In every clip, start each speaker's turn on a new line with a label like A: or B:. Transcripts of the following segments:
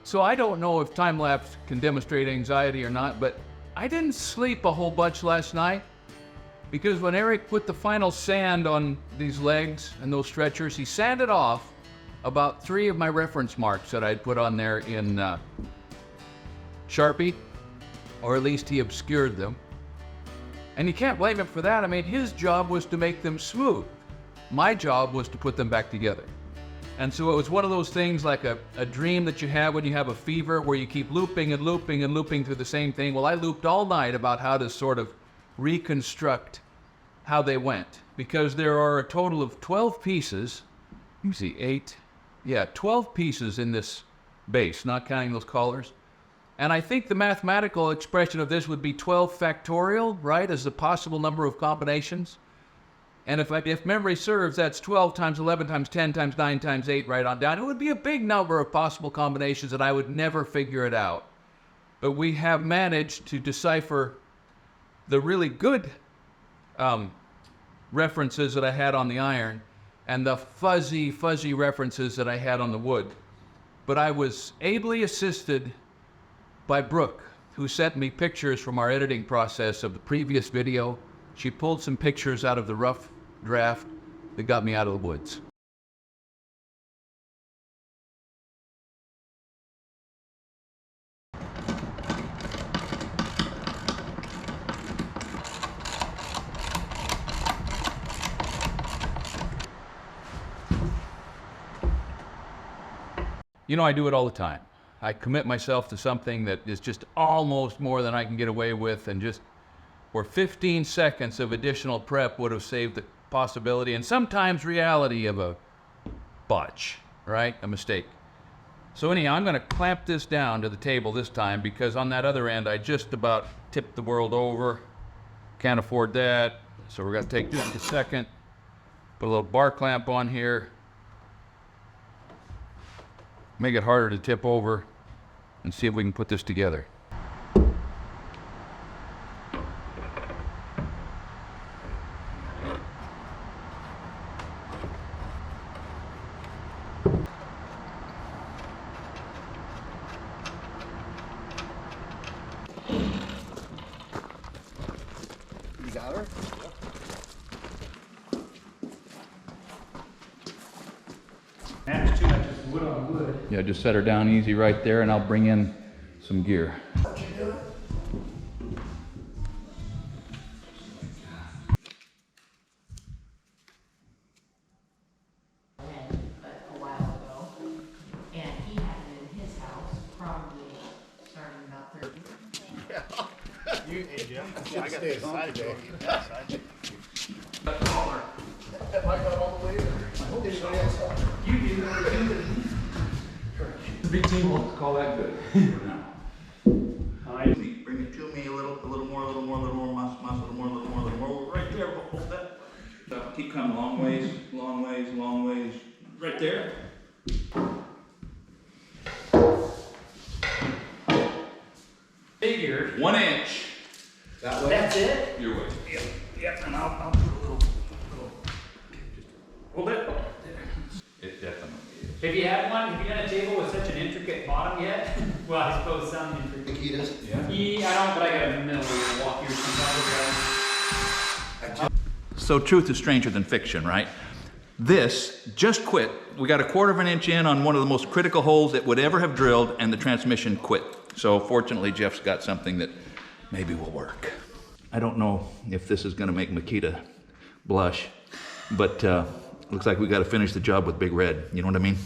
A: So I don't know if time-lapse can demonstrate anxiety or not, but I didn't sleep a whole bunch last night because when Eric put the final sand on these legs and those stretchers, he sanded off about 3 of my reference marks that I'd put on there in Sharpie, or at least he obscured them. And you can't blame him for that. I mean, his job was to make them smooth. My job was to put them back together. And so it was one of those things like a dream that you have when you have a fever where you keep looping and looping and looping through the same thing. Well, I looped all night about how to sort of reconstruct how they went, because there are a total of 12 pieces. Let me see, 12 pieces in this base, not counting those collars. And I think the mathematical expression of this would be 12 factorial, right, as the possible number of combinations. And if memory serves, that's 12 times 11 times 10 times 9 times 8 right on down. It would be a big number of possible combinations and I would never figure it out. But we have managed to decipher the really good references that I had on the iron and the fuzzy references that I had on the wood. But I was ably assisted by Brooke, who sent me pictures from our editing process of the previous video. She pulled some pictures out of the rough draft that got me out of the woods. You know, I do it all the time. I commit myself to something that is just almost more than I can get away with, and just where 15 seconds of additional prep would have saved the possibility and sometimes reality of a botch, right? A mistake. So anyhow, I'm gonna clamp this down to the table this time because on that other end, I just about tipped the world over. Can't afford that. So we're gonna take just a second, put a little bar clamp on here, make it harder to tip over, and see if we can put this together.
B: You got her?
C: That's too much wood on wood.
A: Yeah, just set her down easy right there and I'll bring in some gear.
B: What you doing?
D: A while ago, and he had it in his house, probably starting about 30.
B: Yeah, I got the side day. Have I got all the way there? Anybody else?
C: You do. The big team won't call that good.
E: Bring it to me a little more, muscle, a little more. Right there, hold that. Keep coming long ways. Right there.
C: Figure.
E: 1 inch.
B: That way?
C: That's it?
E: Your way.
C: Yep, and I'll put a little. Hold it.
E: It definitely is.
C: Have you had one? Have you done a table with such an intricate bottom yet? Well, I suppose some intricate.
B: Taquitos?
E: Yeah.
C: I don't, but I got a millimeter walk here sometimes.
E: So truth is stranger than fiction, right? This just quit. We got a 1/4 inch in on one of the most critical holes it would ever have drilled, and the transmission quit. So fortunately, Jeff's got something that maybe will work. I don't know if this is gonna make Makita blush, but looks like we gotta finish the job with Big Red. You know what I mean?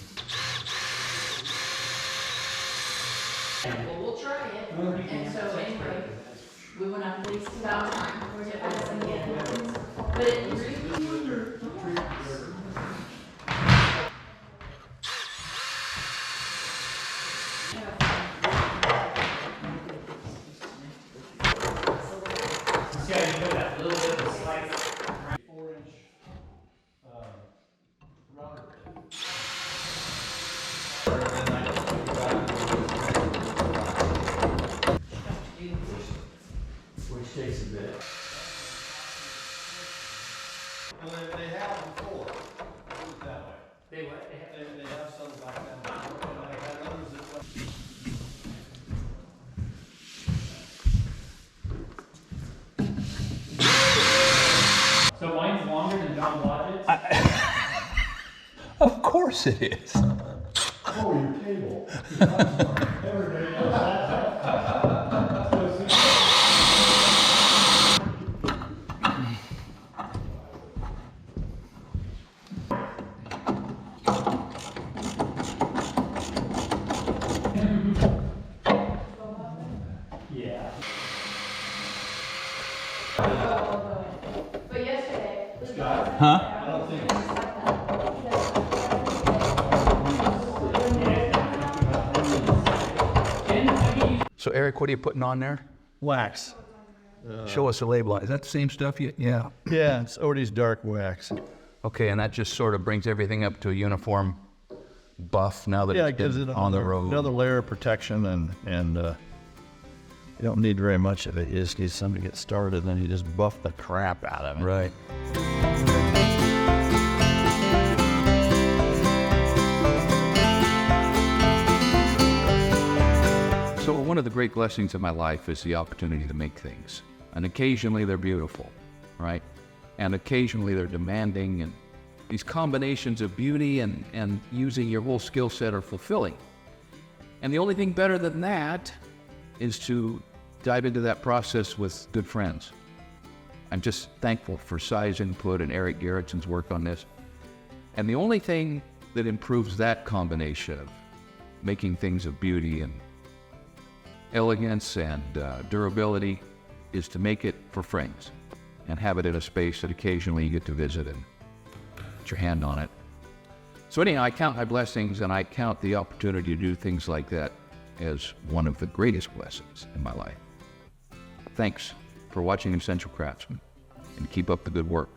D: Well, we'll try it, and so anyway, we went up at least about time before we get back again. But it really,
C: See how you put that little bit of a slice.
B: 4-inch router.
C: Which takes a bit.
B: Well, they have before. Put it that way.
C: They what? They have.
B: They have some back then. And I had others that.
E: course it is.
B: Oh, your table. Everybody knows that.
C: Yeah.
D: But yesterday.
E: Huh?
A: So Eric, what are you putting on there?
C: Wax.
A: Show us the label. Is that the same stuff? Yeah.
C: Yeah, it's Odie's dark wax.
A: Okay, and that just sort of brings everything up to a uniform buff now that
C: Yeah, it
A: it's
C: gives
A: been
C: it
A: on the road.
C: another layer of protection, and you don't need very much of it. You just need something to get started, and then you just buff the crap out of it.
A: Right. So one of the great blessings of my life is the opportunity to make things. And occasionally they're beautiful, right? And occasionally they're demanding, and these combinations of beauty and using your whole skill set are fulfilling. And the only thing better than that is to dive into that process with good friends. I'm just thankful for Sai's input and Eric Garrettson's work on this. And the only thing that improves that combination of making things of beauty and elegance and durability is to make it for friends and have it in a space that occasionally you get to visit and put your hand on it. So anyhow, I count my blessings, and I count the opportunity to do things like that as one of the greatest blessings in my life. Thanks for watching Essential Craftsman, and keep up the good work.